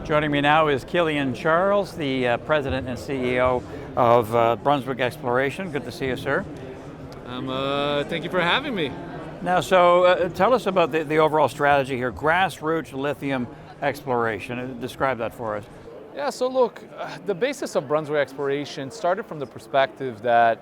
Joining me now is Kilian Charles, the President and CEO of Brunswick Exploration. Good to see you, sir. Thank you for having me. Now, tell us about the overall strategy here, grassroots lithium exploration. Describe that for us. Yeah, so look, the basis of Brunswick Exploration started from the perspective that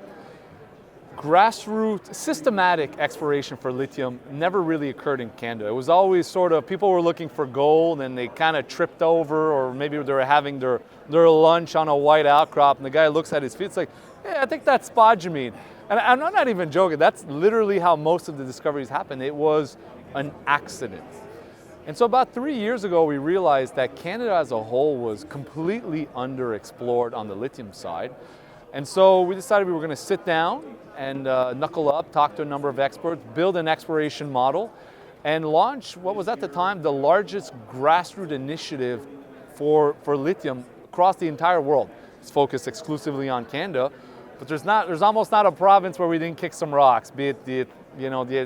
grassroots, systematic exploration for lithium never really occurred in Canada. It was always sort of, people were looking for gold and they kind of tripped over, or maybe they were having their lunch on a white outcrop and the guy looks at his feet, it's like, hey, I think that's spodumene. And I'm not even joking, that's literally how most of the discoveries happened. It was an accident. And so about 3 years ago, we realized that Canada as a whole was completely underexplored on the lithium side. And so we decided we were going to sit down and knuckle up, talk to a number of experts, build an exploration model, and launch what was at the time the largest grassroots initiative for lithium across the entire world. It's focused exclusively on Canada, but there's almost not a province where we didn't kick some rocks, be it the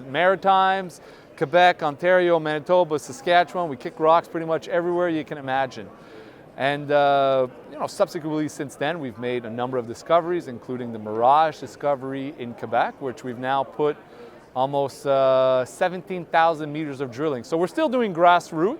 Maritimes, Quebec, Ontario, Manitoba, Saskatchewan. We kick rocks pretty much everywhere you can imagine. And subsequently since then, we've made a number of discoveries, including the Mirage discovery in Quebec, which we've now put almost 17,000 meters of drilling. So we're still doing grassroots.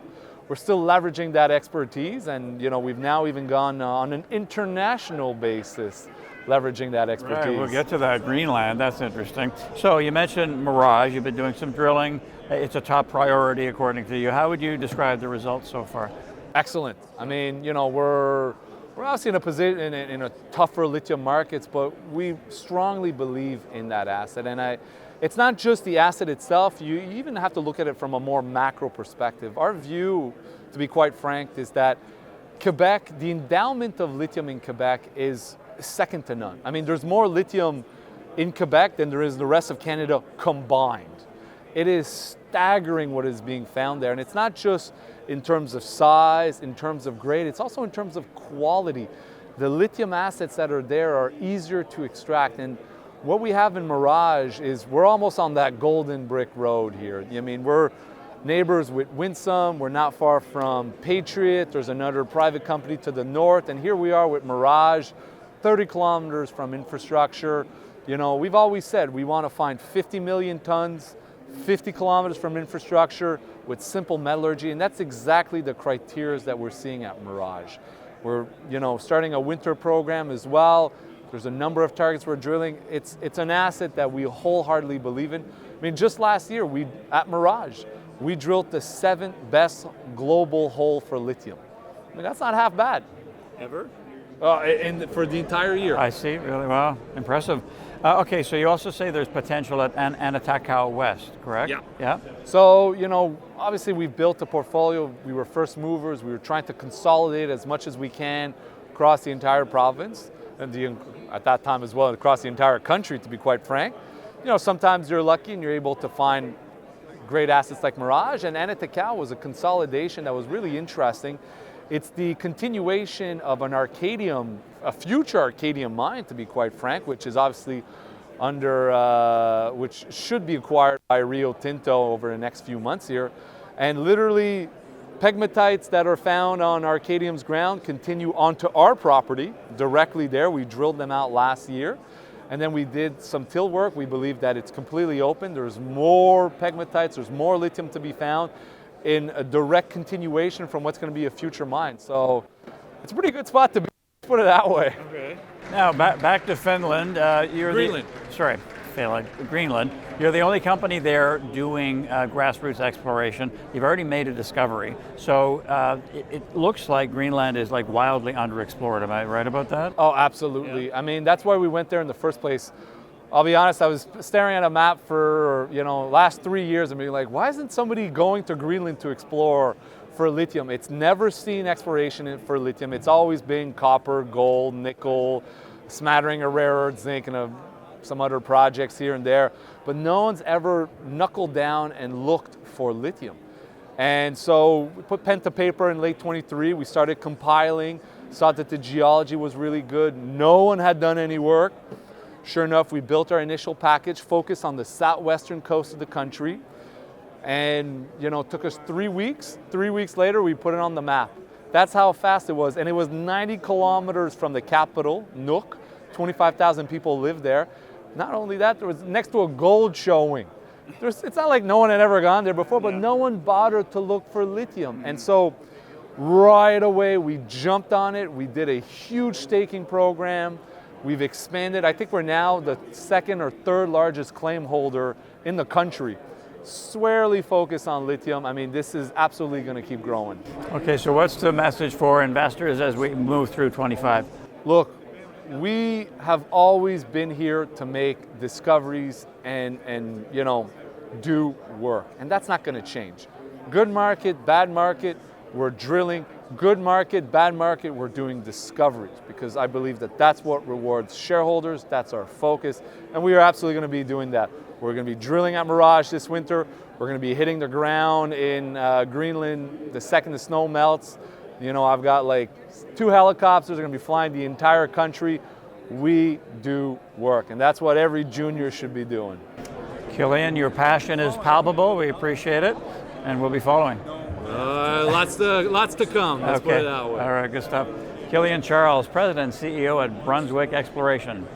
We're still leveraging that expertise, and we've now even gone on an international basis, leveraging that expertise. Right, we'll get to that. Greenland, that's interesting. So you mentioned Mirage, you've been doing some drilling. It's a top priority according to you. How would you describe the results so far? Excellent. I mean, we're obviously in a position in a tougher lithium markets, but we strongly believe in that asset. And it's not just the asset itself. You even have to look at it from a more macro perspective. Our view, to be quite frank, is that Quebec, the endowment of lithium in Quebec is second to none. I mean, there's more lithium in Quebec than there is in the rest of Canada combined. It is staggering what is being found there. And it's not just in terms of size, in terms of grade, it's also in terms of quality. The lithium assets that are there are easier to extract. And what we have in Mirage is we're almost on that golden brick road here. I mean, we're neighbors with Winsome, we're not far from Patriot, there's another private company to the north, and here we are with Mirage, 30 kilometers from infrastructure. We've always said we want to find 50 million tons, 50 kilometers from infrastructure with simple metallurgy, and that's exactly the criteria that we're seeing at Mirage. We're starting a winter program as well. There's a number of targets we're drilling. It's an asset that we wholeheartedly believe in. I mean, just last year, at Mirage, we drilled the 7th best global hole for lithium. I mean, that's not half bad. Ever? For the entire year. I see, really, wow, impressive. Okay, so you also say there's potential at Anatakawa West, correct? Yeah. So, obviously we've built a portfolio. We were first movers. We were trying to consolidate as much as we can across the entire province, and at that time as well, across the entire country, to be quite frank. Sometimes you're lucky and you're able to find great assets like Mirage, and Anatakawa was a consolidation that was really interesting. It's the continuation of a future Arcadium mine, to be quite frank, which is obviously which should be acquired by Rio Tinto over the next few months here. And literally, pegmatites that are found on Arcadium's ground continue onto our property directly there. We drilled them out last year. And then we did some till work. We believe that it's completely open. There's more pegmatites, there's more lithium to be found in a direct continuation from what's going to be a future mine. So it's a pretty good spot to be, put it that way. Okay. Now back to Finland. Greenland. Greenland. You're the only company there doing grassroots exploration. You've already made a discovery. So it looks like Greenland is like wildly underexplored. Am I right about that? Oh, absolutely. Yeah. I mean, that's why we went there in the first place. I'll be honest, I was staring at a map for, last 3 years and being like, why isn't somebody going to Greenland to explore for lithium? It's never seen exploration for lithium. It's always been copper, gold, nickel, smattering of rare earth, zinc, and some other projects here and there. But no one's ever knuckled down and looked for lithium. And so we put pen to paper in late 23. We started compiling, saw that the geology was really good. No one had done any work. Sure enough, we built our initial package, focused on the southwestern coast of the country. And, it took us 3 weeks. 3 weeks later, we put it on the map. That's how fast it was. And it was 90 kilometers from the capital, Nuuk. 25,000 people live there. Not only that, there was next to a gold showing. It's not like no one had ever gone there before, but no one bothered to look for lithium. And so right away, we jumped on it. We did a huge staking program. We've expanded. I think we're now the second or third largest claim holder in the country. Squarely focused on lithium. I mean, this is absolutely going to keep growing. Okay, so what's the message for investors as we move through 25? Look, we have always been here to make discoveries and do work. And that's not going to change. Good market, bad market, we're drilling. Good market, bad market, we're doing discoveries, because I believe that that's what rewards shareholders. That's our focus. And we are absolutely going to be doing that. We're going to be drilling at Mirage this winter. We're going to be hitting the ground in Greenland the second the snow melts. I've got like 2 helicopters. They're going to be flying the entire country. We do work, and that's what every junior should be doing. Killian, your passion is palpable. We appreciate it, and we'll be following. Lots to come. Let's put it that way. All right, good stuff. Killian Charles, President and CEO at Brunswick Exploration.